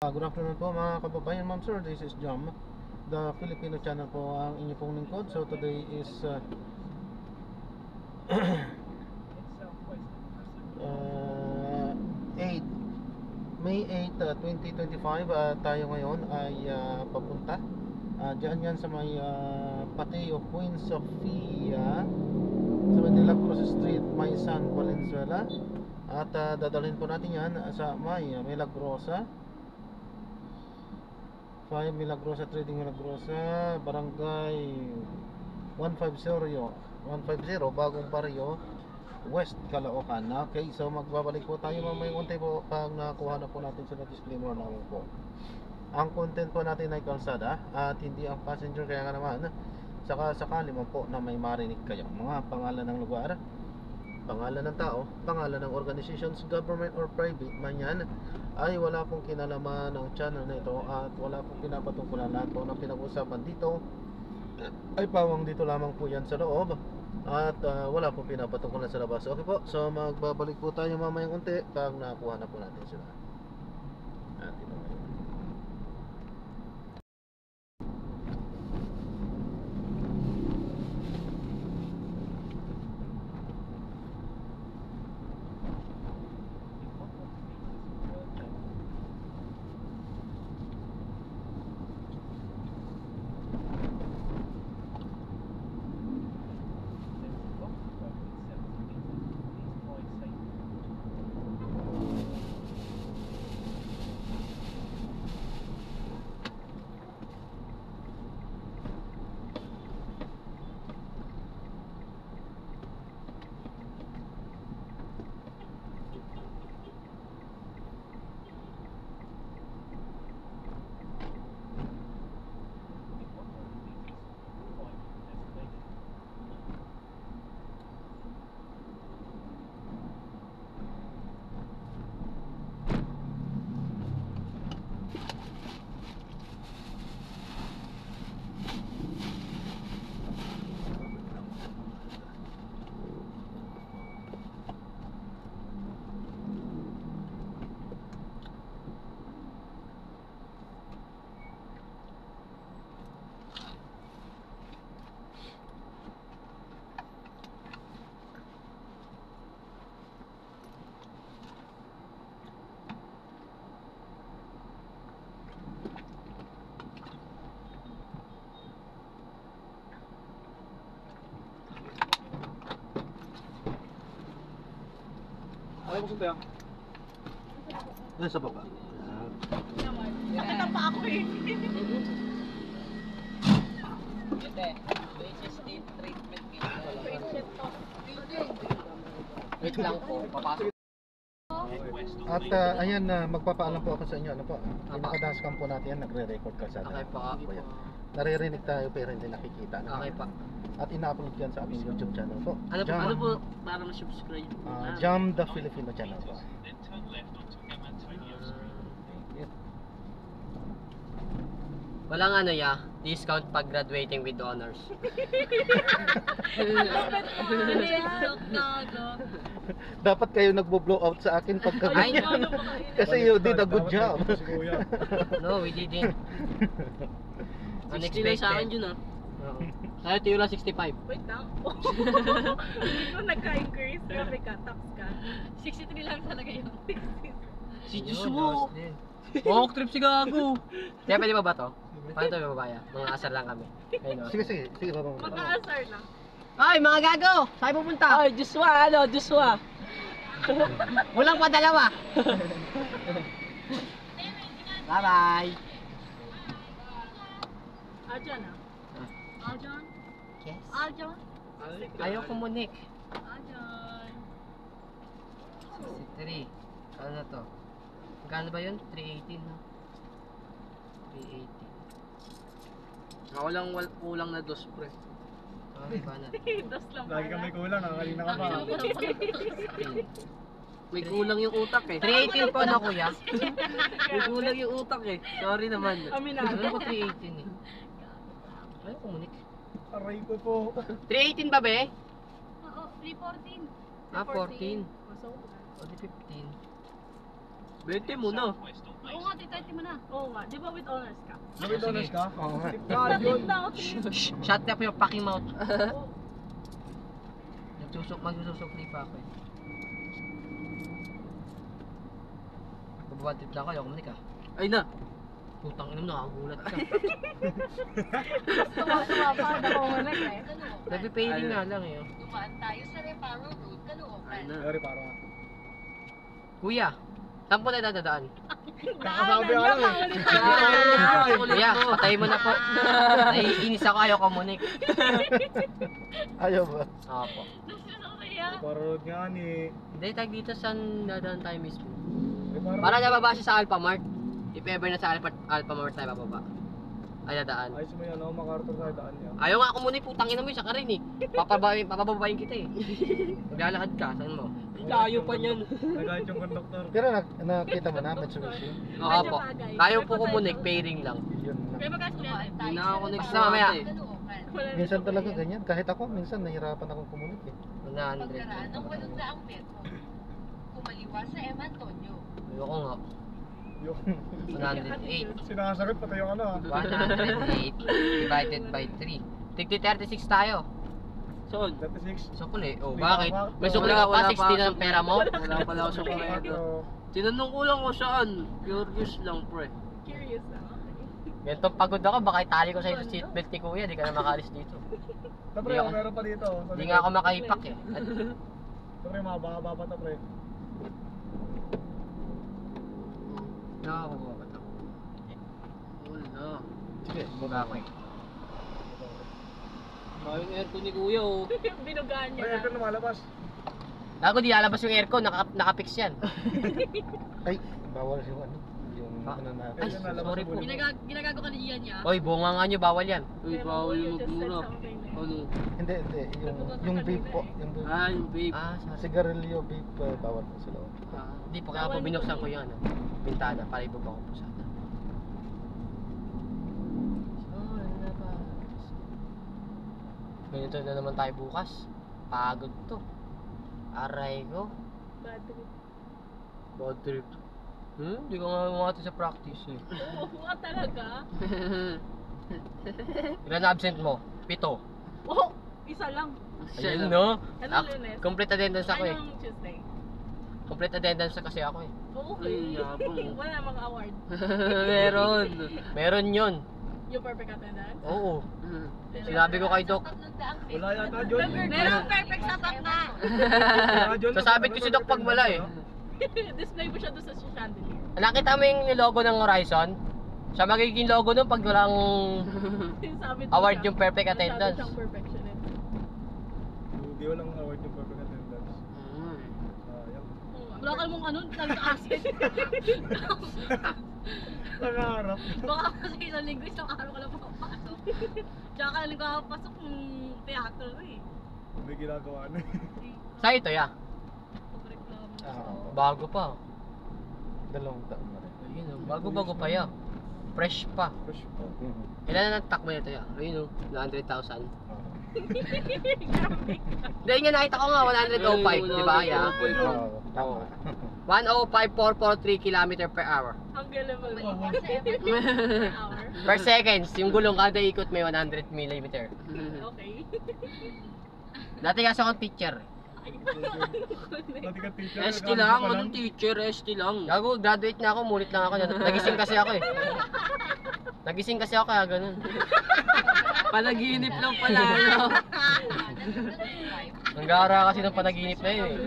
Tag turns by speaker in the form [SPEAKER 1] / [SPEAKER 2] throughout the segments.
[SPEAKER 1] Good afternoon po mga kababayan, ma'am sir. This is Jam, the Filipino channel po ang inyo pong lingkod. So today is May 8, 2025. Tayo ngayon ay papunta dyan yan sa may Pateo, Queen Sofia, sa Manila Cruz Street, may San Valenzuela. At dadalhin po natin yan sa may Milagrosa 5 Milagrosa Trading Milagrosa, Barangay 150 Bagong Barrio, West Caloocan. Okay, so magbabalik po tayo mamayang unti po pag nakuha na po natin sa disclaimer namin po. Ang content po natin ay kalsada at hindi ang passenger, kaya nga naman saka sakali mo po na may marinig kayo mga pangalan ng lugar, pangalan ng tao, pangalan ng organizations, government or private man yan, ay wala pong kinalaman ng channel na ito at wala pong pinapatungkulan. Lahat po ng pinag-usapan dito ay pawang dito lamang po yan sa loob at wala pong pinapatungkulan sa labas. Okay po, so magbabalik po tayo mamayang unti pag nakuha na po natin sila. At ito ngayon.
[SPEAKER 2] Ay, gusto tayo.
[SPEAKER 1] Yan sa baba.
[SPEAKER 3] Nakita pa ako eh.
[SPEAKER 4] Ito, HSD treatment kit. Wait lang po, papasok.
[SPEAKER 1] At ayan, magpapaalam po ako sa inyo. Ano po? Pinaka-dashcam po natin yan, nagre-record kalsada.
[SPEAKER 4] Okay po.
[SPEAKER 1] Ayan. Naririnig tayo pero hindi nakikita.
[SPEAKER 4] Okay pa.
[SPEAKER 1] At ina-upload yan sa aming YouTube channel po.
[SPEAKER 4] Ano po para ma-subscribe?
[SPEAKER 1] Jam the Filipino channel po.
[SPEAKER 4] Walang ano ya, discount pag graduating with honors.
[SPEAKER 1] Dapat kayo nagbo-blow out sa akin pagka
[SPEAKER 4] Ay,
[SPEAKER 1] ganyan. Kasi you did a good job.
[SPEAKER 4] No, we didn't. Unexpected. Sa akin yun ah. Tayo tiyo lang 65.
[SPEAKER 3] Wait lang. Hindi ko nagka-increase. Grabe ka, tax ka. 63 lang talaga yun.
[SPEAKER 4] Si Diyos mo. Walk trip si Gago. Kaya pwede ba to? Paano ito babaya? Mga asar lang kami. Ayun,
[SPEAKER 1] Sige, baba mo.
[SPEAKER 3] Mag-aasar na.
[SPEAKER 4] Ay, mga Gago! Saan pupunta? Ay, Joshua, Joshua. Walang pa dalawa. Bye-bye.
[SPEAKER 3] Aljan ah. Aljan?
[SPEAKER 4] Yes.
[SPEAKER 3] Aljan?
[SPEAKER 4] Ayaw kumunik.
[SPEAKER 3] Aljan.
[SPEAKER 4] 63. Ano na to? Magkano ba yun? 318 no? 380. Ako lang kulang na dos pre. Okay ba na?
[SPEAKER 3] Dos lang
[SPEAKER 2] Lagi ka may kulang, nakakalina ka pa.
[SPEAKER 4] May kulang yung utak eh. 318 po na kuya. May kulang yung utak eh. Sorry naman.
[SPEAKER 3] Aminado.
[SPEAKER 4] Ano ko 318 eh? Ayaw kumunik.
[SPEAKER 2] Aray ko po.
[SPEAKER 4] 318 ba be?
[SPEAKER 3] Oo, 314.
[SPEAKER 4] Ah, 14.
[SPEAKER 3] Masok.
[SPEAKER 4] O di 15. 20 mo na.
[SPEAKER 3] Oo nga, titati mo na. Oo nga, di ba with honors ka?
[SPEAKER 2] Gawin donos ka?
[SPEAKER 1] Oo nga.
[SPEAKER 2] Tip ka yun.
[SPEAKER 4] Shh, shut up your fucking mouth. Magsususukli pa ako eh. Bababad trip na ako, ayoko manik ah. Ay na! Putang ina mo, nakagulat ka.
[SPEAKER 3] Tuwa pa, nakukulag eh.
[SPEAKER 4] Nagpipailing nga lang eh. Oh.
[SPEAKER 5] Dumaan tayo sa Reparo Road, Caloocan.
[SPEAKER 2] Sorry, parang
[SPEAKER 4] Kuya, saan po tayo dadaan?
[SPEAKER 2] kakasabi ako lang eh.
[SPEAKER 4] Kuya, patay mo na po. Naiinis ako, ayoko manik.
[SPEAKER 1] Ayaw ba?
[SPEAKER 4] Opo.
[SPEAKER 2] Reparo Road nga ni.
[SPEAKER 4] Hindi, tag dito saan dadaan tayo mismo.
[SPEAKER 2] Reparo
[SPEAKER 4] Para nababa siya sa Alphamart. If ever na sa Alphamart tayo bababa. Ay, dadaan.
[SPEAKER 2] Ayos mo yan, ako makarton sa daan niya.
[SPEAKER 4] Ayaw nga ako muna eh, putang ina mo, isa ka rin eh. Papababayin kita eh. Maglalakad ka, saan mo? Layo pa niyan.
[SPEAKER 2] Nagayot yung conductor.
[SPEAKER 1] Pero nakita mo na, Mitsubishi.
[SPEAKER 4] Oo po. Kayo po kumunik, pairing lang.
[SPEAKER 1] Yun
[SPEAKER 3] Kaya
[SPEAKER 1] lang.
[SPEAKER 3] magkasulit
[SPEAKER 5] Dumaan
[SPEAKER 3] natin.
[SPEAKER 5] tayo
[SPEAKER 4] Hindi na ako
[SPEAKER 5] sa
[SPEAKER 4] next
[SPEAKER 5] Reparo
[SPEAKER 4] mamaya.
[SPEAKER 5] Road, Caloocan.
[SPEAKER 1] Minsan talaga ganyan. Kahit ako, minsan nahirapan akong kumunik eh.
[SPEAKER 4] 100.
[SPEAKER 5] Pagkaraan ng 800 metro. Kumaliwa sa M. Antonio.
[SPEAKER 4] Ayoko nga.
[SPEAKER 2] Yung
[SPEAKER 4] 108.
[SPEAKER 2] sinasagot, patayo ka na ah.
[SPEAKER 4] 108 divided by 3. Tigti 36 tayo. Saan?
[SPEAKER 2] 36.
[SPEAKER 4] Sukli. Oh,
[SPEAKER 2] Wala
[SPEAKER 4] bakit?
[SPEAKER 2] pa.
[SPEAKER 4] May sukli ka pa,
[SPEAKER 6] Wala pa
[SPEAKER 4] 60 na
[SPEAKER 6] ako
[SPEAKER 4] ng pera mo?
[SPEAKER 6] Wala pala ako sa
[SPEAKER 2] Pero,
[SPEAKER 6] Tinanong ko lang kung saan. Curious lang, pre.
[SPEAKER 3] Curious lang, okay.
[SPEAKER 4] Ganito pagod ako, baka itali ko sa seatbelt ni kuya, di ka na makalis dito.
[SPEAKER 2] Tapre,
[SPEAKER 4] Hindi ako-
[SPEAKER 2] meron pa dito. Sa
[SPEAKER 4] Hindi
[SPEAKER 2] likod.
[SPEAKER 4] nga ako makahipak eh.
[SPEAKER 2] Tapre, mababa pa tapre.
[SPEAKER 4] Nakakababa ba ito?
[SPEAKER 6] Wala.
[SPEAKER 1] Sige, baba ko.
[SPEAKER 6] Yung aircon ni kuya, oh.
[SPEAKER 3] Binugaan niya
[SPEAKER 2] Ay,
[SPEAKER 3] na.
[SPEAKER 2] ito lumalabas.
[SPEAKER 4] Gago, di lalabas yung aircon, nakapix yan.
[SPEAKER 1] Ay, bawal yung ano. Yung
[SPEAKER 4] Ah.
[SPEAKER 1] ano na.
[SPEAKER 4] Ay,
[SPEAKER 2] Ayun, nalabas
[SPEAKER 4] sorry
[SPEAKER 2] sa
[SPEAKER 4] po.
[SPEAKER 2] bulong.
[SPEAKER 3] Ginagago ka ni Ian niya.
[SPEAKER 4] Oy, bunga nga nyo, bawal yan.
[SPEAKER 6] Uy,
[SPEAKER 3] Pero
[SPEAKER 6] bawal
[SPEAKER 3] you
[SPEAKER 6] yung
[SPEAKER 3] just said
[SPEAKER 6] magmura.
[SPEAKER 3] something eh.
[SPEAKER 6] Ano?
[SPEAKER 1] Hindi. Yung vape po. Yung vape.
[SPEAKER 6] Ah, yung vape.
[SPEAKER 4] Ah, sorry.
[SPEAKER 1] Sigarilyo, vape, bawal po sa loob.
[SPEAKER 4] Hindi pa kaya po binuksan ko yung ano, bintana para ibaba ko po sana. Ganito na naman tayo bukas. Pagod to. Aray ko.
[SPEAKER 3] Bad trip.
[SPEAKER 4] Bad trip. Hindi ko nga umati sa practice eh.
[SPEAKER 3] Oo nga talaga.
[SPEAKER 4] Ilan na absent mo? 7.
[SPEAKER 3] Oh, isa lang.
[SPEAKER 4] Ayun no.
[SPEAKER 3] Anong Lunes?
[SPEAKER 4] Complete attendance ako eh.
[SPEAKER 3] Anong Tuesday?
[SPEAKER 4] Complete attendance na kasi ako eh.
[SPEAKER 3] Okay.
[SPEAKER 6] Ay, yabang.
[SPEAKER 3] Wala namang award.
[SPEAKER 6] Meron.
[SPEAKER 4] Meron yun.
[SPEAKER 3] Yung perfect attendance?
[SPEAKER 4] Oo. Sinabi ko kay Doc.
[SPEAKER 5] 300
[SPEAKER 2] Wala yata, John.
[SPEAKER 3] Merong perfect sapat na.
[SPEAKER 2] Wala, John.
[SPEAKER 4] Sasabit ko si Doc pag wala eh.
[SPEAKER 3] Display mo siya doon sa chandelier.
[SPEAKER 4] Nakita mo yung logo ng Horizon? Siya magiging logo nun pag walang
[SPEAKER 3] Sinasabi
[SPEAKER 4] award yung perfect attendance.
[SPEAKER 3] Sinasabi siyang perfectionist.
[SPEAKER 2] Hindi walang award yung perfect attendance. Sayang.
[SPEAKER 3] Wala ka mong ano, nag-acid.
[SPEAKER 2] Nangarap.
[SPEAKER 3] Baka kasi isang linggo, isang araw ka lang makapasok. Tsaka ka lang makapasok ng teatro eh.
[SPEAKER 2] May ginagawa na eh.
[SPEAKER 4] Sa ito ya?
[SPEAKER 3] Pag-reklamo na
[SPEAKER 1] Ah,
[SPEAKER 3] siya.
[SPEAKER 4] Bago pa.
[SPEAKER 1] 2 taon na rin.
[SPEAKER 4] Ayun oh, bago-bago pa ya. Fresh pa.
[SPEAKER 2] Fresh pa.
[SPEAKER 4] Ilan na nagtakbo nito ya? Ayun oh, 100,000.
[SPEAKER 3] Grabe.
[SPEAKER 4] Dahil nga nakita ko nga 105, di ba ya?
[SPEAKER 1] Oo, tama.
[SPEAKER 4] 105,443 km per hour.
[SPEAKER 3] Ang gullible mo.
[SPEAKER 5] Kumaliwa sa M.
[SPEAKER 3] Per
[SPEAKER 5] Antonio.
[SPEAKER 3] hour.
[SPEAKER 4] Per seconds, yung gulong kada ikot may 100 mm.
[SPEAKER 3] Okay.
[SPEAKER 4] Dati kasi akong teacher.
[SPEAKER 2] Dati ka teacher.
[SPEAKER 6] ST lang, anong teacher? ST lang.
[SPEAKER 4] Gago, graduate na ako, mulit lang ako. Nagising kasi ako eh. Nagising kasi ako kaya ganun.
[SPEAKER 6] Panaginip lang pala, ano?
[SPEAKER 4] Ang gara kasi ng panaginip na yun eh.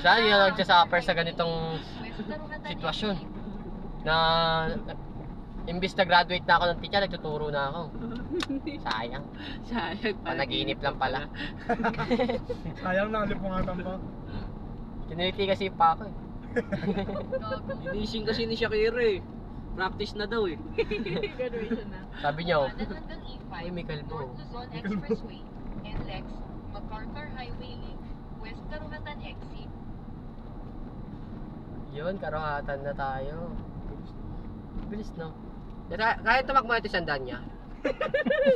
[SPEAKER 4] Saan yun nagsasuffer sa ganitong sitwasyon? Na imbis na graduate na ako ng teacher, nagtuturo na ako. Sayang.
[SPEAKER 6] Sayang.
[SPEAKER 4] Panaginip lang pala.
[SPEAKER 2] Sayang na, alipungatan pa.
[SPEAKER 4] Kiniliti kasi pa ako eh.
[SPEAKER 6] Ginising kasi ni Shakira eh. Practice na daw eh.
[SPEAKER 3] Graduation na.
[SPEAKER 4] Sabi niyo,
[SPEAKER 5] Hanggang E5,
[SPEAKER 4] ay may kalbo.
[SPEAKER 5] North Luzon Expressway, NLEX, MacArthur Highway Link, West Carugatan Exit.
[SPEAKER 4] Yun, karahatan na tayo. Bilis no? Kaya tumakbo natin sa Danya.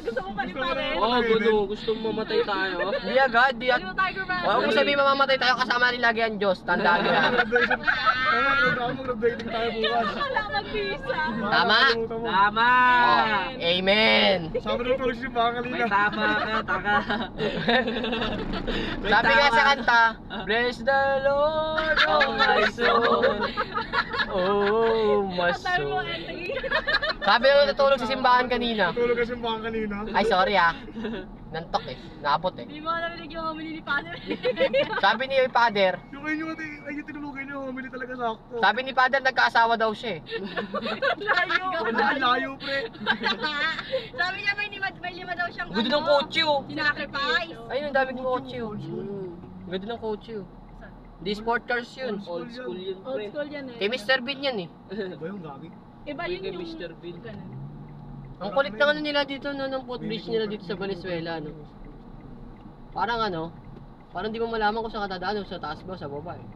[SPEAKER 3] Gusto mo pa rin pa rin?
[SPEAKER 6] Oo, gulo. Gusto mo mamatay tayo.
[SPEAKER 4] Di agad, di
[SPEAKER 3] Ano
[SPEAKER 4] agad.
[SPEAKER 3] Tiger Man?
[SPEAKER 4] Huwag mo sabihin mamamatay tayo, kasama rin lagi ang Diyos. Tandaan mo yan.
[SPEAKER 2] Graduation. Mag-graduating tayo bukas.
[SPEAKER 3] Wala mag-visa.
[SPEAKER 4] Tama.
[SPEAKER 6] Tama!
[SPEAKER 4] Amen.
[SPEAKER 2] Sabi na tulog siya baka
[SPEAKER 6] May
[SPEAKER 2] kanina.
[SPEAKER 6] tama ka, taka. May
[SPEAKER 4] Sabi nga
[SPEAKER 6] tama.
[SPEAKER 4] sa kanta, Bless the Lord, oh my soul. Oh, my
[SPEAKER 3] Sabi mo,
[SPEAKER 4] soul.
[SPEAKER 3] Anthony.
[SPEAKER 4] Sabi na natutulog sa simbahan kanina.
[SPEAKER 2] Tulog kasi baka kanina.
[SPEAKER 4] Ay, sorry Nantok naabot
[SPEAKER 3] Hindi mo narinig yung homily ni Father.
[SPEAKER 4] Sabi ni Father,
[SPEAKER 2] Yung kayo nyo, ay yung tinulugan nyo, humili talaga sakto.
[SPEAKER 4] sabi ni Father nagkaasawa daw siya eh.
[SPEAKER 3] Layo.
[SPEAKER 2] Ang layo, pre.
[SPEAKER 3] Sabi niya may lima daw siyang
[SPEAKER 4] Gusto ng kotse oh.
[SPEAKER 3] Sinacrifice.
[SPEAKER 4] Ayun, ang daming kotse oh. Gusto ng kotse oh. Di sport cars yun.
[SPEAKER 6] Old school yun,
[SPEAKER 3] Old
[SPEAKER 6] pre.
[SPEAKER 3] school yan eh.
[SPEAKER 4] Kay Mr. Bean yan eh.
[SPEAKER 2] Ba yung gagi?
[SPEAKER 3] Iba
[SPEAKER 6] Uy,
[SPEAKER 3] yun
[SPEAKER 6] kay
[SPEAKER 3] yung...
[SPEAKER 6] Mr. Bean.
[SPEAKER 3] Ganun.
[SPEAKER 4] Ang kulit ng ano nila dito, no, ng footbridge nila dito sa Valenzuela, no. Parang ano, parang di mo malaman kung saan ka dadaan, sa taas ba o sa baba eh.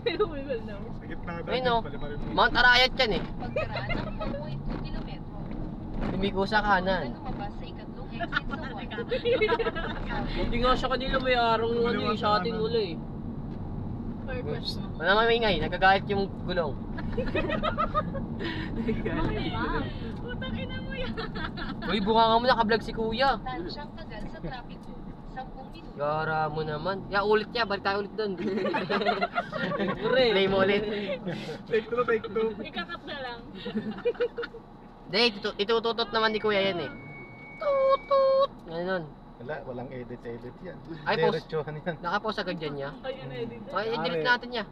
[SPEAKER 3] We will know.
[SPEAKER 2] Sa gitna
[SPEAKER 4] Ayun no,
[SPEAKER 2] palimarin mo.
[SPEAKER 4] Mount Arayat yan eh.
[SPEAKER 5] Pagkaraan ng 1.2 kilometro.
[SPEAKER 4] Lumiko sa kanan.
[SPEAKER 5] Lumabas sa ikatlong exit sa 1.
[SPEAKER 6] Buti nga siya kanila may arong yung ano eh, sa ating ula eh.
[SPEAKER 3] Purpose mo.
[SPEAKER 4] Wala mamingay, nagagalit yung gulong.
[SPEAKER 3] Putang ina mo yan.
[SPEAKER 4] Uy, buka nga mo, nakablog si kuya.
[SPEAKER 5] Tansyang tagal sa trapiko. 10 minuto.
[SPEAKER 4] Gara mo naman. Ya, ulit niya, balik tayo ulit doon.
[SPEAKER 6] Pre.
[SPEAKER 4] Play mo ulit.
[SPEAKER 2] Take two, take two.
[SPEAKER 3] Ikakat na lang.
[SPEAKER 4] Hindi, itututot naman ni kuya yan eh. Tutut! Ganun.
[SPEAKER 1] Wala, walang edit yan.
[SPEAKER 4] Ay, post.
[SPEAKER 1] Diretsuhan yan.
[SPEAKER 4] Nakapost agad dyan niya.
[SPEAKER 3] Ay, yun edit.
[SPEAKER 4] Ay, delete natin niya.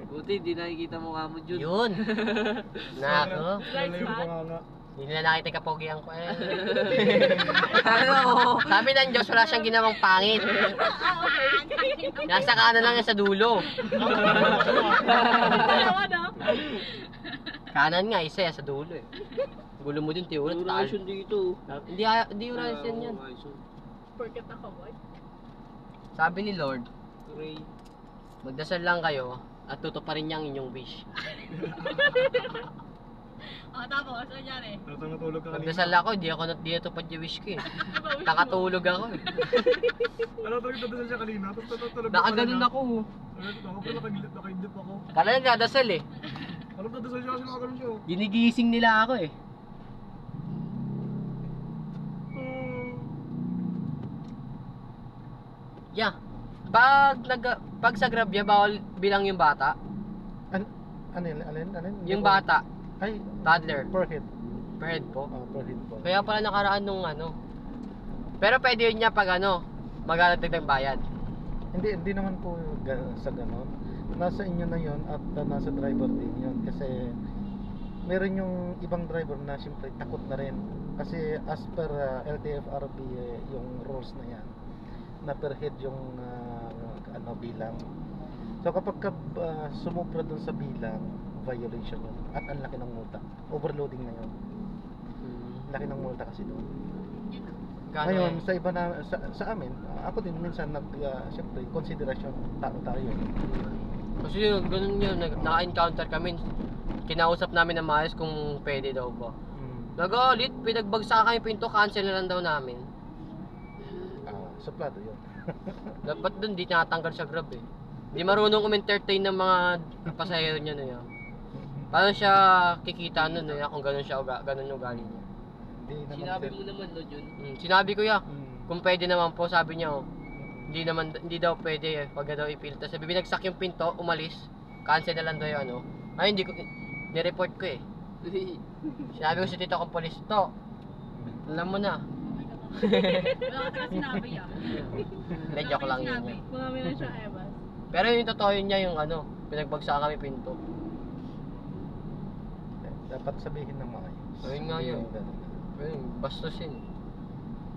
[SPEAKER 6] Buti, di nakikita mo nga mo, Jun.
[SPEAKER 4] Yun. Nako.
[SPEAKER 2] Lalayo pa nga nga.
[SPEAKER 4] Hindi nila nakita yung kapogihan ko eh.
[SPEAKER 6] Ano?
[SPEAKER 4] Sabi ng Diyos, wala siyang ginawang pangit. Nasa kanan lang yan sa dulo.
[SPEAKER 3] Dalawa na.
[SPEAKER 4] Kanan nga, isa yan sa dulo eh. Gulo mo din, tiulat.
[SPEAKER 6] Duration dito.
[SPEAKER 4] Hindi horizon yan.
[SPEAKER 3] Porket ako, boy.
[SPEAKER 4] Sabi ni Lord,
[SPEAKER 6] Gray.
[SPEAKER 4] magdasal lang kayo at tutuparin niya ang inyong wish.
[SPEAKER 3] Tapos, ano yan eh?
[SPEAKER 2] Tapos natulog ka kanina.
[SPEAKER 4] Magdasal ako, di natupad yung wish ko eh. Nakatulog ako eh.
[SPEAKER 2] Ano talaga dadasal siya kanina? Tapos natulog ka
[SPEAKER 4] Nakaganon ako.
[SPEAKER 2] Ako pero nakaidlip ako.
[SPEAKER 4] Kala nagdadasal eh.
[SPEAKER 2] Ano dadasal siya kasi nakaganon siya?
[SPEAKER 4] Ginigising nila ako eh. Yeah. Pag sa Grabya, bawal bilang yung bata.
[SPEAKER 1] Alin?
[SPEAKER 4] Yung bata,
[SPEAKER 1] Ay,
[SPEAKER 4] toddler,
[SPEAKER 1] per head.
[SPEAKER 4] per head po.
[SPEAKER 1] Per head po.
[SPEAKER 4] Kaya pala nakaraan nung ano. Pero pwede yun niya pag ano, magdadagdag bayad.
[SPEAKER 1] Hindi naman po sa ganon. Nasa inyo na yon at nasa driver din yon kasi meron yung ibang driver na siyempre takot na rin kasi as per LTFRB yung rules na yan na per head yung ano bilang. So kapag sumubra dun sa bilang, violation yun at ang laki ng multa. Overloading na yun. Laki ng multa kasi doon. Ngayon, sa iba na sa amin, ako din minsan siyempre konsiderasyon tao tayo.
[SPEAKER 4] Kasi yun, ganun yun, naka-encounter kami. Kinausap namin na maayos kung pwede daw ba. Nagalit, pinagbagsakan yung pinto, cancel na lang daw namin.
[SPEAKER 1] Suplado yun.
[SPEAKER 4] Dapat dun, di natanggal sa Grab eh. Di marunong entertain ng mga pasahero niya na yan. Paano siya kikita nun na kung ganun siya, ganun yung ugali niya.
[SPEAKER 6] Sinabi mo naman, no, Jun?
[SPEAKER 4] Sinabi ko ya, kung pwede naman po, sabi niya, hindi daw pwede eh, pag daw ipilta. Sabi, binagsak yung pinto, umalis, cancel na lang daw yung ano. Ay, hindi ko, nireport ko eh. Sinabi ko sa tito kong polis, to, alam mo na.
[SPEAKER 3] Wala ka talaga sinabi ah.
[SPEAKER 4] Hindi, joke lang yun.
[SPEAKER 3] Mga minan siya Evas.
[SPEAKER 4] Pero yung totoo yun niya yung ano, pinagbagsakan kami pinto.
[SPEAKER 1] Dapat sabihin ng maayos.
[SPEAKER 4] Ayun nga yun. Ayun, bastos yun.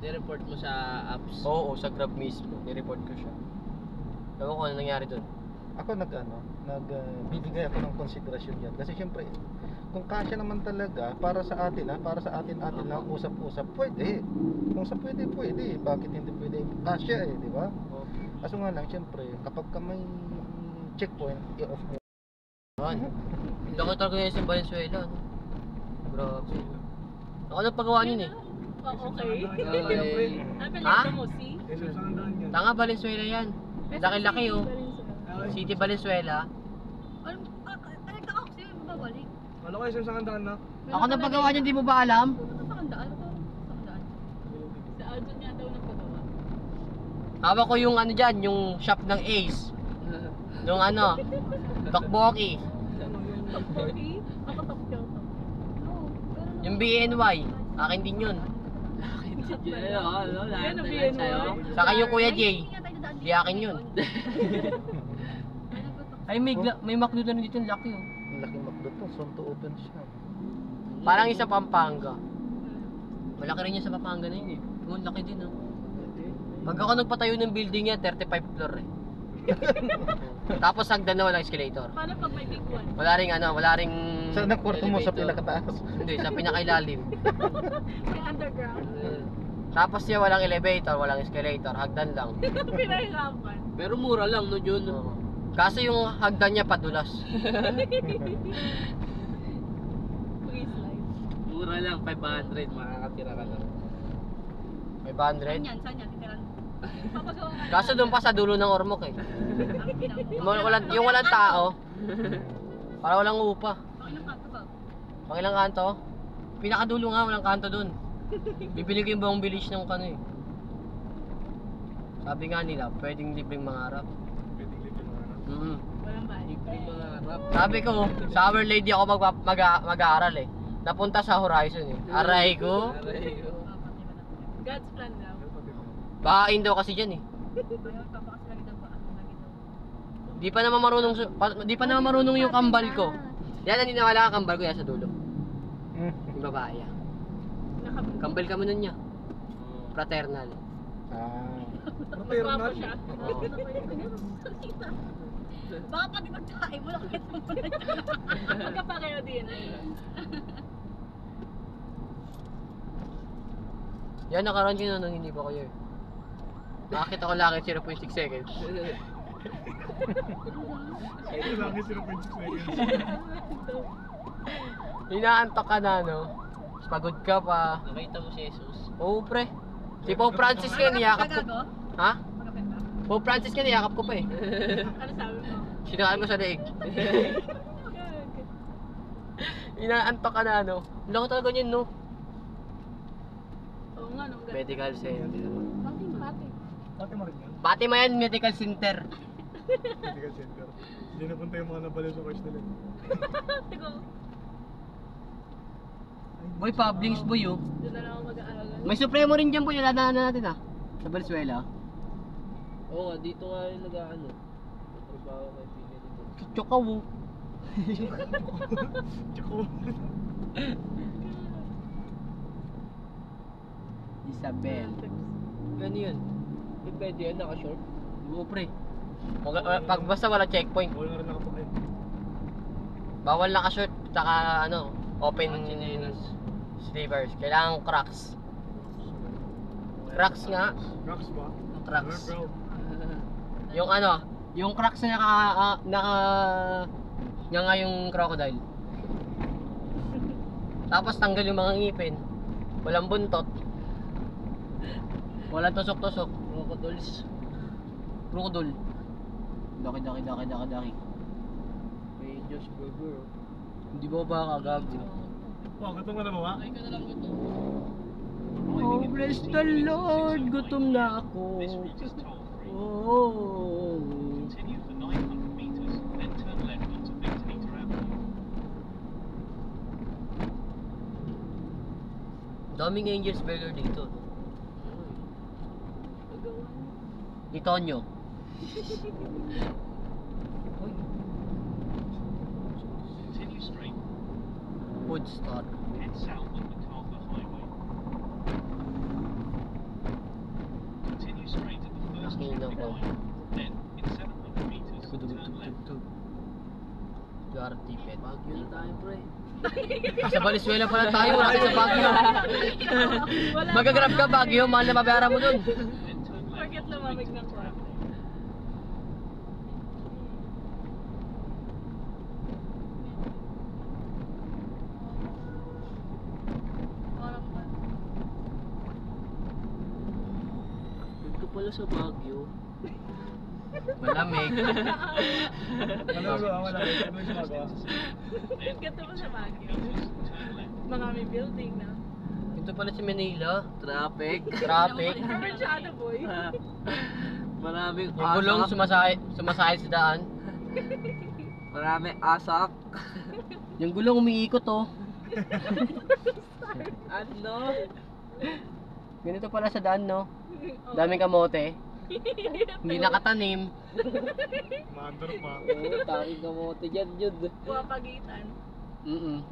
[SPEAKER 6] Nireport mo sa apps.
[SPEAKER 4] Oo, sa Grab mismo, nireport ko siya. Ewan ko ano nangyari dun.
[SPEAKER 1] Ako nagbibigay ako ng konsiderasyon yan kasi syempre kung kasya naman talaga para sa atin lang usap-usap pwede. Kung sa pwede, bakit hindi pwede kasya eh, di ba? Kaso nga lang syempre kapag ka may checkpoint, i-off mo.
[SPEAKER 4] Laki talaga yun sa Valenzuela, no? Grabe. Ako nagpagawa yun eh.
[SPEAKER 3] Oh, okay.
[SPEAKER 2] Okay.
[SPEAKER 3] Ano
[SPEAKER 4] Ha?
[SPEAKER 3] pinag mo, si?
[SPEAKER 2] SM sa handaan yan.
[SPEAKER 4] Tanga, Valenzuela yan. Laki-laki oh. City Valenzuela.
[SPEAKER 3] Nagtaka ko sa'yo, babalik.
[SPEAKER 2] Wala ko SM sa handaan na.
[SPEAKER 4] Ako nagpagawa niyan, di mo ba alam?
[SPEAKER 3] Sa kandaan? Ano sa kandaan? Sa Aljon nga daw nagpagawa.
[SPEAKER 4] Hawak ko yung ano dyan, yung shop ng Ace. Yung ano, Tokboki.
[SPEAKER 3] Okay? Ako top yun.
[SPEAKER 4] Yung BNY. Akin din yun.
[SPEAKER 3] Yan ang BNY.
[SPEAKER 4] Saka yung Kuya Jay. Di akin yun. Ay, may McDo na dito, laki oh.
[SPEAKER 1] Ang laking McDo to, soon to open siya.
[SPEAKER 4] Parang isa Pampanga. Malaki rin yan sa Pampanga na yun eh. Oh, laki din oh. Pag ako nagpatayo ng building niya, 35 floor eh. Tapos hagdan na walang escalator.
[SPEAKER 3] Paano pag may big one?
[SPEAKER 4] Wala ring ano, wala ring
[SPEAKER 1] Saan ang kwarto mo sa
[SPEAKER 4] elevator.
[SPEAKER 1] pinakataas?
[SPEAKER 4] Hindi, sa pinakailalim.
[SPEAKER 3] May underground.
[SPEAKER 4] Tapos siya walang elevator, walang escalator, hagdan lang.
[SPEAKER 3] Pinahirapan.
[SPEAKER 6] Pero mura lang no, Jun.
[SPEAKER 4] Oo. Kaso yung hagdan niya padulas.
[SPEAKER 3] Free slide.
[SPEAKER 6] Mura lang, 500, makakatira ka lang.
[SPEAKER 4] 500.
[SPEAKER 3] Saan yan? Titiran mo. Papagawa ka.
[SPEAKER 4] Kaso doon pa sa dulo ng Ormoc eh.
[SPEAKER 3] Ang pinang.
[SPEAKER 4] Yung walang tao. Para walang upa.
[SPEAKER 3] Pakilang kanto ba?
[SPEAKER 4] Pakilang kanto? Pinakadulo nga, walang kanto doon. Bibili ko yung buong village ng kano eh. Sabi nga nila, pwedeng libreng mangarap.
[SPEAKER 3] Walang balik.
[SPEAKER 6] Libre mga rap.
[SPEAKER 4] Sabi ko, sa Our Lady ako mag-aaral eh. Napunta sa Horizon eh. Aray ko.
[SPEAKER 3] God's plan daw.
[SPEAKER 4] Bahain daw kasi dyan eh.
[SPEAKER 3] Ayaw, papakas lagi daw ba? Lagi daw.
[SPEAKER 4] Di pa naman marunong yung kambal ko. Yan, hindi na wala ang kambal ko yan sa dulo. Yung babae yan. Kambal ka mo nun niya. Fraternal.
[SPEAKER 3] Mas guwapo siya. Baka pati magtahay mo lang kita mo na dyan. Magkapareho din.
[SPEAKER 4] Yan, nakaroon ko na nung hindi pa kayo eh. Nakakita ko lang 0.6 seconds.
[SPEAKER 2] Ito lang yung 0.6 seconds.
[SPEAKER 4] Inaantok ka na, no? Pagod ka pa.
[SPEAKER 6] Nakita mo si Jesus.
[SPEAKER 4] Oo, pre. Si Pope Francis ka, niyakap ko.
[SPEAKER 3] Kagago?
[SPEAKER 4] Ha?
[SPEAKER 3] Magkapit ba?
[SPEAKER 4] Pope Francis ka, niyakap ko pa eh.
[SPEAKER 3] Ano sabi mo?
[SPEAKER 4] Sinakaan ko sa leeg. Inaantok ka na, no? Wala ko talaga yun, no?
[SPEAKER 3] Oo nga, nung gano'n.
[SPEAKER 4] Medical center.
[SPEAKER 3] Pati.
[SPEAKER 2] Pati mo rin yan.
[SPEAKER 4] Fatima yan, medical center.
[SPEAKER 2] Medical center. Hindi napunta yung mga nabaliw sa course nila.
[SPEAKER 3] Tigo.
[SPEAKER 4] Boy, Pablings boy, oh.
[SPEAKER 3] Doon na lang ako mag-aaral.
[SPEAKER 4] May Supremo rin dyan, boy. Nadaanan natin, ah. Sa Valenzuela.
[SPEAKER 6] Oo, dito nga yung nag-ano. Trabaho kay Tigil dito.
[SPEAKER 4] Chokaw, oh.
[SPEAKER 2] Tsako.
[SPEAKER 4] Isabel. Gano yun?
[SPEAKER 6] Pwede yan, naka-short.
[SPEAKER 4] Oo, pre. Pag basta wala checkpoint.
[SPEAKER 2] Bawal na rin nakapakain.
[SPEAKER 4] Bawal naka-short, tsaka ano, open
[SPEAKER 6] Chinelas.
[SPEAKER 4] slippers. Kailangan Crocs. Crocs nga.
[SPEAKER 2] Crocs ba?
[SPEAKER 4] Crocs.
[SPEAKER 2] Bro.
[SPEAKER 4] Yung ano, yung Crocs na nga yung crocodile. Tapos tanggal yung mga ngipin. Walang buntot. Walang tusok-tusok.
[SPEAKER 6] Crocodiles.
[SPEAKER 4] Crocodile. Daki.
[SPEAKER 6] May Josh Burger. Oh.
[SPEAKER 4] Hindi ba kagago?
[SPEAKER 2] Wow, gutom ka na ba?
[SPEAKER 6] Ay ka na lang ito.
[SPEAKER 4] Oh, bless the Lord, gutom na ako. Oh.
[SPEAKER 7] Continue for 900 meters, then turn left onto Ventimeter Avenue.
[SPEAKER 4] Daming Angels Burger dito. Ni Tonyo.
[SPEAKER 7] Continue straight,
[SPEAKER 4] Food Star.
[SPEAKER 7] head south on MacArthur Highway. Continue straight at the first
[SPEAKER 4] Nakina
[SPEAKER 7] traffic
[SPEAKER 4] ko.
[SPEAKER 7] light, then in 700 meters, turn left.
[SPEAKER 4] Lugar tipid.
[SPEAKER 6] Baguio na tayo, pre.
[SPEAKER 4] Sa Valenzuela pa lang tayo, wala tayo sa Baguio.
[SPEAKER 3] Wala.
[SPEAKER 4] Magagrab ka Baguio, mahal na babayaran mo dun.
[SPEAKER 7] Then turn left
[SPEAKER 3] Forget
[SPEAKER 7] onto
[SPEAKER 3] lumamig ng
[SPEAKER 7] Ventimeter
[SPEAKER 3] kwarto.
[SPEAKER 7] Avenue.
[SPEAKER 3] Parang
[SPEAKER 6] sa Baguio.
[SPEAKER 4] Malamig.
[SPEAKER 2] Wala. Ano yung ginagawa?
[SPEAKER 3] Ganito mo sa Baguio. Marami building na.
[SPEAKER 4] Ito pala si Manila.
[SPEAKER 6] Traffic.
[SPEAKER 4] Traffic.
[SPEAKER 3] Masyado boy.
[SPEAKER 6] Maraming
[SPEAKER 4] Yung gulong sumasakay sa daan.
[SPEAKER 6] Maraming asak.
[SPEAKER 4] Yung gulong umiikot oh.
[SPEAKER 6] Ano?
[SPEAKER 4] Ganito pala sa daan no. Daming kamote. Hindi nakatanim.
[SPEAKER 2] Mandor pa.
[SPEAKER 6] Oo, tanging kamote dyan yun.
[SPEAKER 3] Pumapagitan.
[SPEAKER 6] Tingnan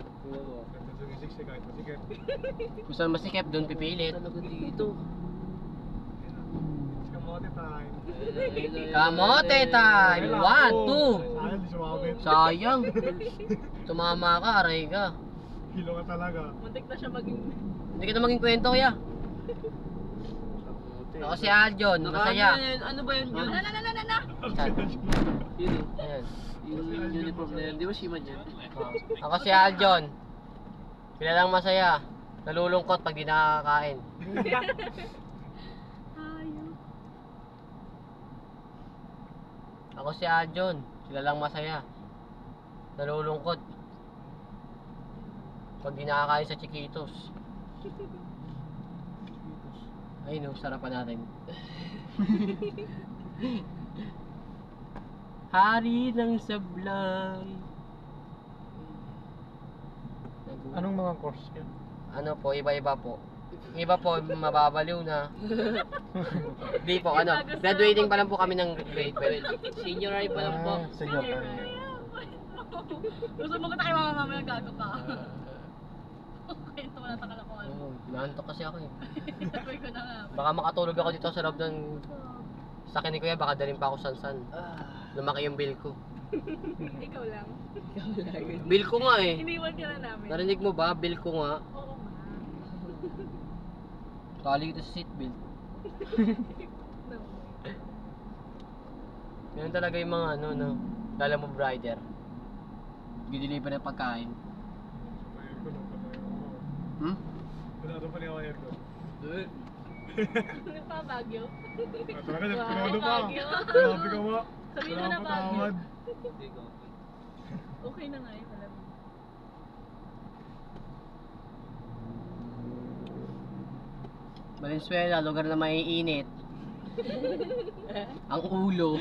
[SPEAKER 6] mo.
[SPEAKER 2] Ganda sumisik kahit masikip.
[SPEAKER 4] Kung saan masikip, doon pipilit.
[SPEAKER 6] Talaga dito.
[SPEAKER 2] It's kamote time.
[SPEAKER 4] Kamote time! 1, 2!
[SPEAKER 2] Sayang, di sumabit.
[SPEAKER 4] Sayang. Tumama ka, aray ka.
[SPEAKER 2] Kilo ka talaga.
[SPEAKER 3] Muntik na siya maging...
[SPEAKER 4] Hindi ka na maging kwento kuya. Ako si Aljon, masaya.
[SPEAKER 6] Ano ba yun? Yun.
[SPEAKER 4] Saan?
[SPEAKER 6] Yun eh.
[SPEAKER 4] Ayan.
[SPEAKER 6] Yung uniform na yun. Di ba Shiman yan?
[SPEAKER 4] Ako si Aljon. Kilalang masaya. Nalulungkot pag di nakakain.
[SPEAKER 3] Ayaw.
[SPEAKER 4] Ako si Aljon. Kilalang masaya. Nalulungkot pag di nakakain sa Chiquitos. Ayun no, sarapan natin. Hari ng sablay.
[SPEAKER 1] Anong mga course yun?
[SPEAKER 4] Ano po, iba-iba po. Iba po, mababaliw na. Di po, ano, graduating pa lang po kami ng grade 12.
[SPEAKER 6] Senior high pa lang po.
[SPEAKER 1] Senior ka.
[SPEAKER 3] Gusto mo ko tayo mama gago ka. Kwento mo na sa kalakuan.
[SPEAKER 4] Oh, naantok kasi ako eh.
[SPEAKER 3] Sabi ko na nga.
[SPEAKER 4] Baka makatulog ako dito sa loob ng sakin ni Kuya, baka dalhin pa ako san-san. Lumaki yung bill ko.
[SPEAKER 3] Ikaw lang.
[SPEAKER 4] Bill ko nga eh.
[SPEAKER 3] Iniwan ka na namin.
[SPEAKER 4] Narinig mo ba? Bill ko nga.
[SPEAKER 3] Oo nga.
[SPEAKER 4] Tali ito sa seatbelt.
[SPEAKER 3] No.
[SPEAKER 4] Ganun talaga yung mga ano, no? Lala mo, rider. Gideliver ng pagkain. Hmm?
[SPEAKER 2] Wala ito pa niya ako aircon.
[SPEAKER 3] Ano pa, Baguio?
[SPEAKER 2] Talaga,
[SPEAKER 3] Wow,
[SPEAKER 2] pinado pa.
[SPEAKER 3] Baguio.
[SPEAKER 2] Grabe ka mo.
[SPEAKER 3] Sabihin mo
[SPEAKER 2] Wala
[SPEAKER 3] na
[SPEAKER 2] pa
[SPEAKER 3] Baguio.
[SPEAKER 2] tawad.
[SPEAKER 3] Okay na nga yun, alam mo.
[SPEAKER 4] Valenzuela, lugar na maiinit. Ang ulo.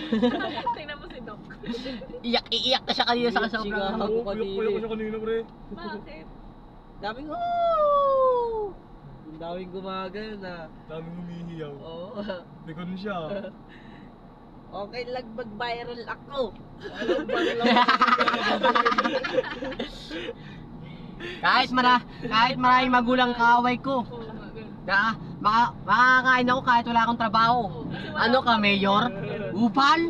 [SPEAKER 3] Tingnan mo si Doc.
[SPEAKER 4] Iyak na siya kanina sa kasobrang.
[SPEAKER 6] Sigaw.
[SPEAKER 2] Oo, kuyak ko siya kanina, pre.
[SPEAKER 3] Bakit?
[SPEAKER 6] Daming oh! Ang daming gumagano na.
[SPEAKER 2] Daming humihiyaw.
[SPEAKER 6] Oo.
[SPEAKER 2] Likon siya.
[SPEAKER 6] Okay lang mag-viral ako.
[SPEAKER 4] kahit maraming magulang kaaway ko.
[SPEAKER 3] Oo nga, ganun.
[SPEAKER 4] Makakain ako kahit wala akong trabaho. Ano ka, mayor? Upal?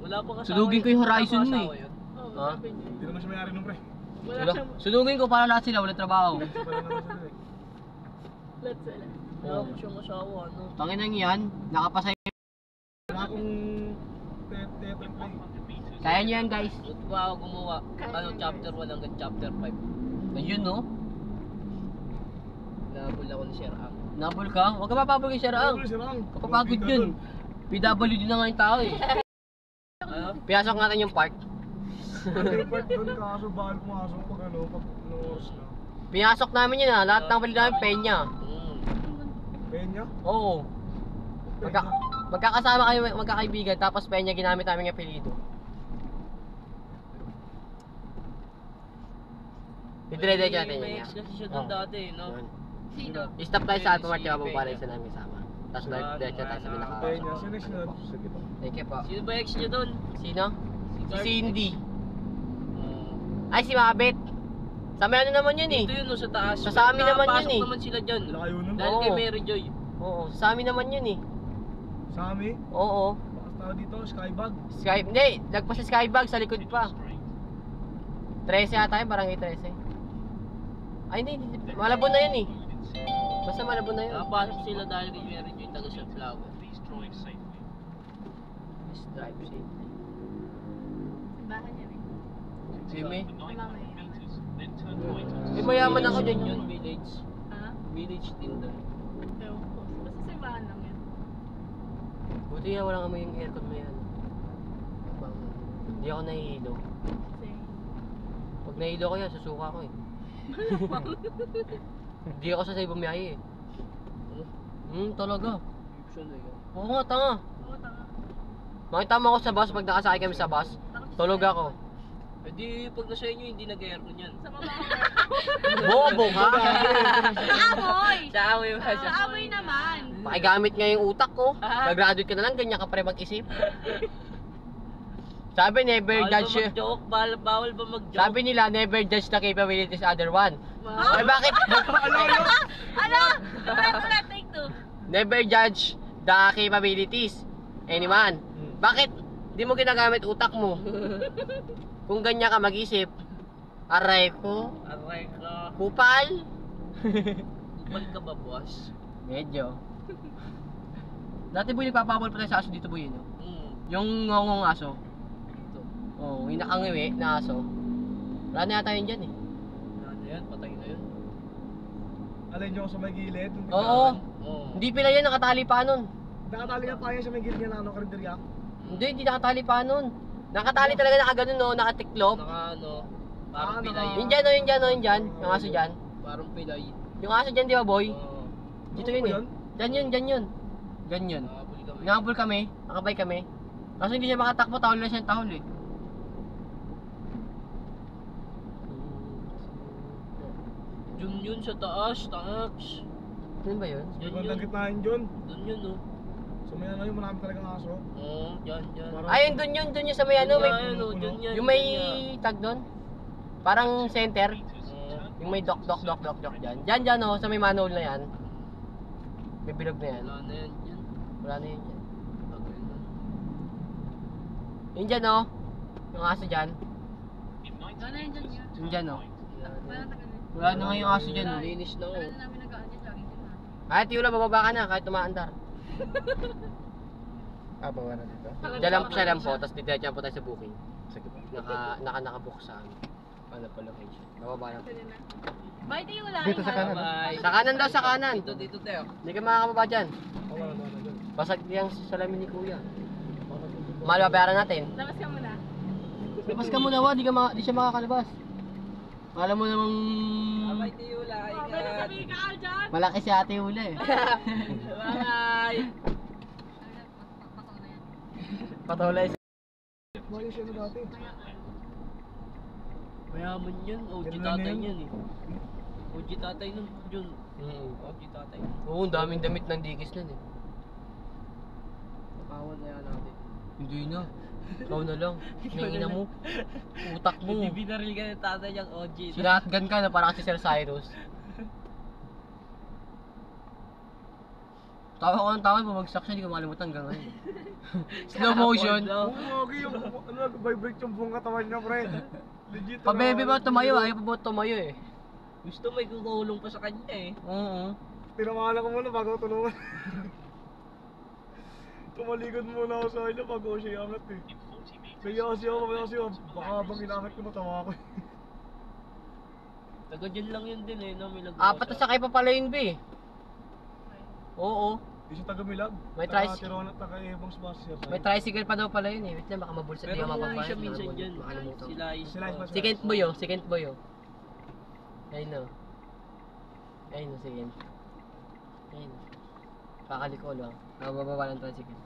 [SPEAKER 6] Wala pa kasama.
[SPEAKER 4] Sunugin ko yung horizon mo eh.
[SPEAKER 3] Oo,
[SPEAKER 4] Ha?
[SPEAKER 3] sabi niya.
[SPEAKER 2] Hindi naman siya may-ari nung pre.
[SPEAKER 3] Wala siyang...
[SPEAKER 4] Sunugin ko para lahat sila walang trabaho.
[SPEAKER 2] Isa pa lang naman sila eh.
[SPEAKER 3] Let's say.
[SPEAKER 6] Wala pa siyang asawa, ano.
[SPEAKER 4] Tanginang yan, nakapasay.
[SPEAKER 2] Wala akong tetang play.
[SPEAKER 4] Kaya nyo yan guys.
[SPEAKER 6] Ba't ba ako gumawa? Ano, chapter 1 hanggang chapter 5.
[SPEAKER 4] Ayun no.
[SPEAKER 6] Nabul ako ni Sir Ang.
[SPEAKER 4] Nabol ka? Huwag ka mapabol kay Sir Ang. Kapapagod yun. PWD na nga yung tao eh.
[SPEAKER 6] Ano?
[SPEAKER 4] Pinasok natin yung park.
[SPEAKER 2] Ano yung part doon kaso bawal pumasok pag ano, pag oras na.
[SPEAKER 4] Pinasok namin yun ah. Lahat ng bali namin penya.
[SPEAKER 2] Penya?
[SPEAKER 4] Oo. Magkakasama kayo, magkakaibigan, tapos penya ginamit namin yung apelido. Idire-diretso natin
[SPEAKER 6] May
[SPEAKER 4] yun.
[SPEAKER 6] ex kasi siya doon dati, no?
[SPEAKER 3] Sino?
[SPEAKER 4] I-stop tayo sa Alphamart yung mababalik sa namin sama. Tapos diretso tayo sa
[SPEAKER 2] Penya,
[SPEAKER 4] pinaka.
[SPEAKER 2] sino sinunod? Sige pa.
[SPEAKER 4] Thank you po.
[SPEAKER 6] Sino ba ex niya doon?
[SPEAKER 4] Sino? Si
[SPEAKER 6] Carl.
[SPEAKER 4] Cindy. Ay, si Mabet. Sa may ano naman yun eh.
[SPEAKER 6] Dito yun, no, sa taas.
[SPEAKER 4] Sa amin naman yun eh.
[SPEAKER 6] Nakapasok naman sila dyan.
[SPEAKER 2] Layo nun.
[SPEAKER 6] Dahil kay
[SPEAKER 4] Oo.
[SPEAKER 6] Mary Joy.
[SPEAKER 4] Oo, sa amin naman yun eh.
[SPEAKER 2] Sami?
[SPEAKER 4] Oo.
[SPEAKER 2] Bakas tao dito, Skybag.
[SPEAKER 4] Hindi, lagpas sa Skybag, sa likod pa. 13 ata yun, barangay 13. Ay, hindi. Malabon na yun eh. Basta malabon na yun.
[SPEAKER 6] Nakapasok sila dahil kay Mary Joy, taga Sunflower.
[SPEAKER 7] Please drive safely.
[SPEAKER 4] Let's drive safely.
[SPEAKER 3] Simbahan yan eh.
[SPEAKER 4] Jimmy?
[SPEAKER 7] For 900
[SPEAKER 3] Mamaya.
[SPEAKER 7] meters, then turn right onto
[SPEAKER 4] May mayaman ako dyan yun.
[SPEAKER 6] Village.
[SPEAKER 3] Ha?
[SPEAKER 6] Village din doon.
[SPEAKER 3] Ewan ko. Basta simbahan.
[SPEAKER 4] Buti nga walang amoy yung aircon mo yan. Hindi ako nahihilo.
[SPEAKER 3] Kasi,
[SPEAKER 4] Pag nahihilo ko yan, susuka ko eh. Hindi ako sa bumiyahe eh. Talaga.
[SPEAKER 6] Option na yun.
[SPEAKER 4] Oo nga, tanga.
[SPEAKER 3] oo, tanga.
[SPEAKER 4] Makita mo ako sa bus, pag nakasakay kami sa bus, tulog ako.
[SPEAKER 6] Eh di, pag nasa inyo, hindi nag-aircon yan.
[SPEAKER 3] Sa baba ako.
[SPEAKER 4] Bobo ka!
[SPEAKER 3] Sa amoy!
[SPEAKER 6] Sa away ba
[SPEAKER 3] Sa amoy naman.
[SPEAKER 4] Pakigamit nga yung utak ko. Nag-graduate ka na lang, ganyan ka pa rin mag-isip. Sabi, never
[SPEAKER 6] Bawal ba
[SPEAKER 4] judge.
[SPEAKER 6] mag-joke? Bawal ba mag-joke?
[SPEAKER 4] Sabi nila, never judge the capabilities other one. Ay, bakit?
[SPEAKER 3] Ano? Ulit, take two.
[SPEAKER 4] Never judge the capabilities anyone. Bakit? Di mo ginagamit utak mo. Kung ganyan ka mag-isip, aray ko,
[SPEAKER 6] Aray ka.
[SPEAKER 4] kupal.
[SPEAKER 6] Kupal ka ba, boss?
[SPEAKER 4] Medyo. Dati boy, nagpapabol pa tayo sa aso dito boy, no? Yung ngongong aso.
[SPEAKER 6] Dito.
[SPEAKER 4] Oo, yung nakangiwi na aso. Wala na yata yun dyan eh.
[SPEAKER 6] Ano yan? Patay na yun.
[SPEAKER 2] Alin nyo sa may gilid. yung
[SPEAKER 4] Oo.
[SPEAKER 6] Oo.
[SPEAKER 4] Hindi pila yan, nakatali pa nun.
[SPEAKER 2] Nakatali na pa yan sa may gilid niya na ano, karinderya.
[SPEAKER 4] Hindi nakatali pa nun. Nakatali talaga nakaganon no, nakatiklop.
[SPEAKER 6] Naka ano, parang
[SPEAKER 2] Ah,
[SPEAKER 6] pilay.
[SPEAKER 4] Yung dyan, no, yung dyan, no, yung dyan. Yung aso dyan.
[SPEAKER 6] Parang pilay.
[SPEAKER 4] Yung aso dyan, di ba boy?
[SPEAKER 6] Oo.
[SPEAKER 4] Dito
[SPEAKER 2] Ano
[SPEAKER 4] yun
[SPEAKER 2] ba
[SPEAKER 4] eh.
[SPEAKER 2] yun?
[SPEAKER 4] Dyan yun, dyan yun. Ganyan.
[SPEAKER 6] Nakabuli kami.
[SPEAKER 4] Nakabol kami, nakabay kami. Kaso hindi siya makatakbo, tahol na siya tahol eh.
[SPEAKER 6] Yun sa taas, taas.
[SPEAKER 4] Ano ba yun?
[SPEAKER 6] Yan
[SPEAKER 2] Bandang
[SPEAKER 6] yun.
[SPEAKER 2] gitnahin dyan.
[SPEAKER 6] Dun yun, oh.
[SPEAKER 2] So may ano yun, marami talagang aso.
[SPEAKER 6] Oo, dyan.
[SPEAKER 2] Parang-
[SPEAKER 4] Ayun, dun yun sa may ano, may,
[SPEAKER 6] Yan, oh, dyan yan.
[SPEAKER 4] yung may
[SPEAKER 6] dyan yan.
[SPEAKER 4] tag doon. Parang center.
[SPEAKER 6] Oo.
[SPEAKER 4] Yung may dok dyan. Dyan oh, sa may manhole na yan. May bilog na yan.
[SPEAKER 6] Wala na yan dyan.
[SPEAKER 4] Wala na yun dyan.
[SPEAKER 6] Tagal na.
[SPEAKER 4] Yung dyan oh. Yung aso dyan.
[SPEAKER 7] In
[SPEAKER 3] Ano yun dyan yun?
[SPEAKER 4] Yung dyan oh.
[SPEAKER 3] Parang tagal na.
[SPEAKER 4] Wala na nga yung aso dyan oh.
[SPEAKER 6] Linis na, oh.
[SPEAKER 3] Tagal na namin nag-aan dyan, jogging din na.
[SPEAKER 4] Kahit Tiula, bababa ka na kahit tumaandar.
[SPEAKER 1] Bawa na dito.
[SPEAKER 4] Diyan lang siya lang po, tapos dito po tayo sa booking.
[SPEAKER 1] Sige po.
[SPEAKER 4] Nakabook sa ano po location. Bababa lang.
[SPEAKER 3] Tagal na. Bye, Tiyo lang.
[SPEAKER 1] Dito sa kanan.
[SPEAKER 6] Bye.
[SPEAKER 4] Sa kanan daw, sa kanan.
[SPEAKER 6] Dito, Teo.
[SPEAKER 4] Hindi ka makakababa dyan.
[SPEAKER 2] Wala na dyan.
[SPEAKER 4] Basag yung salamin ni Kuya. Mahal babayaran natin.
[SPEAKER 3] Labas ka muna.
[SPEAKER 4] Labas ka muna, di siya makakalabas. Alam mo namang
[SPEAKER 6] Bye, Teo. Lai
[SPEAKER 3] Oh, may nasabihin ka ka dyan.
[SPEAKER 4] malaki si Ate Ula eh.
[SPEAKER 6] Bye.
[SPEAKER 4] Patulay si
[SPEAKER 2] Mali siya na dati.
[SPEAKER 6] Mayaman yan. OG
[SPEAKER 2] Ganun
[SPEAKER 6] tatay
[SPEAKER 2] yan.
[SPEAKER 6] yan, eh. OG tatay nun, Jun. OG tatay.
[SPEAKER 4] Oo, ang daming damit ng dikis nun eh.
[SPEAKER 6] Nakawan na yan natin.
[SPEAKER 4] Hindi na. Ikaw na lang. Hingina mo. Utak mo.
[SPEAKER 6] Hindi binaril ka ng tatay niyang OG.
[SPEAKER 4] Sinatgan ka na para kasi Sir Cyrus. Tawa ko ng tawa, bumagsak siya, hindi ko makalimutan hanggang ngayon. Slow motion.
[SPEAKER 2] Oo, okay yung ano, nag-vibrate yung buong katawan niya, pre. Legit.
[SPEAKER 4] Pabebe ba tumayo? Ayaw pa ba tumayo eh.
[SPEAKER 6] Gusto may kukulong pa sa kanya, eh.
[SPEAKER 4] Oo.
[SPEAKER 2] Tinamahan ko muna bago ako tulungan. Tumaligod muna ako sa kanya bago ako siya iangat eh.
[SPEAKER 7] In 40 meters,
[SPEAKER 2] Kaya kasi ako, baka habang inangat ko matawa ako eh.
[SPEAKER 6] Taga dyan lang yun din, eh, no? May
[SPEAKER 4] Apat na sakay pa pala yun, be. Oo.
[SPEAKER 2] Di siya taga-milag.
[SPEAKER 4] May tricycle.
[SPEAKER 2] Taga-Tirona, taga-Ebang Spas siya.
[SPEAKER 4] May tricycle pa daw pala yun eh. Wait lang, baka mabulsa. Di
[SPEAKER 6] Pero
[SPEAKER 4] ako
[SPEAKER 6] umuwi
[SPEAKER 4] mapapayat.
[SPEAKER 6] siya minsan dyan.
[SPEAKER 4] Makalimutan.
[SPEAKER 6] Sila is...
[SPEAKER 2] Sila is mas-
[SPEAKER 4] Second boy oh, second boy oh. Ayun oh. Ayun oh, second. Ayun oh. Kakaliko lang. Nakabababa ng tricycle.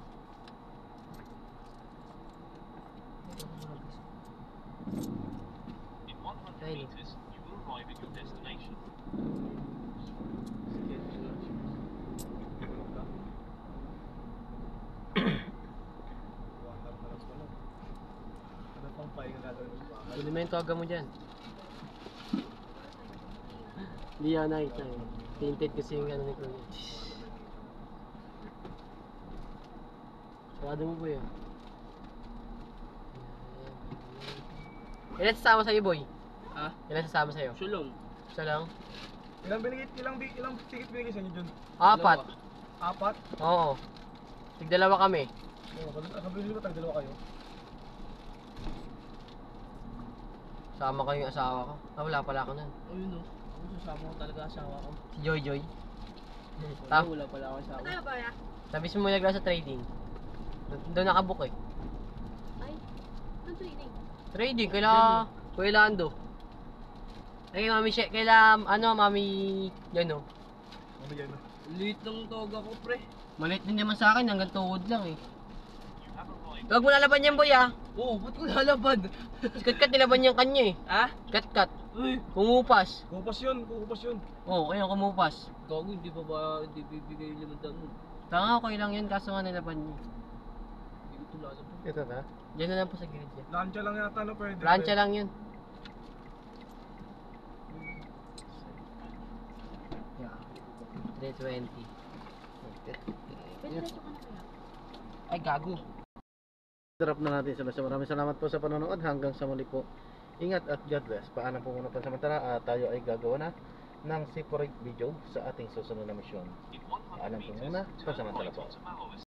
[SPEAKER 7] in 100
[SPEAKER 4] Ayun.
[SPEAKER 7] meters, you will arrive at your destination.
[SPEAKER 2] Ano pang pahinga gagawin mo sa bahay?
[SPEAKER 4] Kunin mo yung toga mo dyan. Hindi yan nakita eh. Tinted kasi yung ano ni Kuya. Sarado mo boy ah. Ilan sasama sa'yo boy?
[SPEAKER 6] Ha?
[SPEAKER 4] Ilan sasama sa'yo?
[SPEAKER 6] Sulong.
[SPEAKER 4] Isa lang?
[SPEAKER 2] Ilang ticket binigay sa inyo dun?
[SPEAKER 4] Apat.
[SPEAKER 2] Apat?
[SPEAKER 4] Oo. Tigdalawa kami.
[SPEAKER 2] Oo, kabili ba tag-dalawa kayo?
[SPEAKER 4] Sama ko yung asawa ko. Ah, wala pala ako nun.
[SPEAKER 6] Ayun, no. Ako sasama ko talaga asawa ko.
[SPEAKER 4] Si Joy Joy.
[SPEAKER 6] Wala,
[SPEAKER 4] Tap.
[SPEAKER 6] wala pala ako asawa.
[SPEAKER 3] Tayo ba ya?
[SPEAKER 4] Sabi mo nagla sa trading. Doon nakabook eh.
[SPEAKER 3] Ay, ano training?
[SPEAKER 4] Trading, kaila Kuya Lando. Ay, Mami She, kaila, Mami, yan o.
[SPEAKER 2] Ano yan?
[SPEAKER 6] Liit ng toga ko, pre.
[SPEAKER 4] Maliit din naman sa akin, hanggang tuhod lang eh.
[SPEAKER 7] You have arrived.
[SPEAKER 4] Huwag mo lalaban yan, boy ah.
[SPEAKER 6] Oo, ba't ko lalabad?
[SPEAKER 4] Si Katkat nilaban yung kanya eh.
[SPEAKER 6] Ha?
[SPEAKER 4] Katkat,
[SPEAKER 6] Uy,
[SPEAKER 4] kumupas.
[SPEAKER 2] Kupas yun, kupas yun.
[SPEAKER 4] Oo, ayun, kumupas.
[SPEAKER 6] gago, hindi bibigay yung 500.
[SPEAKER 4] Tanga, okay lang yun, kaso nga nilaban niya.
[SPEAKER 6] Hindi ko ito lalabad.
[SPEAKER 1] Ito na.
[SPEAKER 4] Diyan na lang po sa gilid yan.
[SPEAKER 2] Lansya lang yata na pwede.
[SPEAKER 4] Plancha lang yun. Yeah. 320.
[SPEAKER 1] Okay.
[SPEAKER 3] Pwede diretso ka na kaya?
[SPEAKER 4] Ay, gago.
[SPEAKER 1] Drop na natin sila. Maraming salamat po sa panonood. Hanggang sa muli po. Ingat at God bless. Paalam po muna pansamantala. Tayo ay gagawa na ng separate video sa ating susunod na misyon.
[SPEAKER 7] In 100
[SPEAKER 1] Paalam po
[SPEAKER 7] meters,
[SPEAKER 1] muna.
[SPEAKER 7] turn
[SPEAKER 1] Pansamantala
[SPEAKER 7] right
[SPEAKER 1] po.
[SPEAKER 7] onto Maoist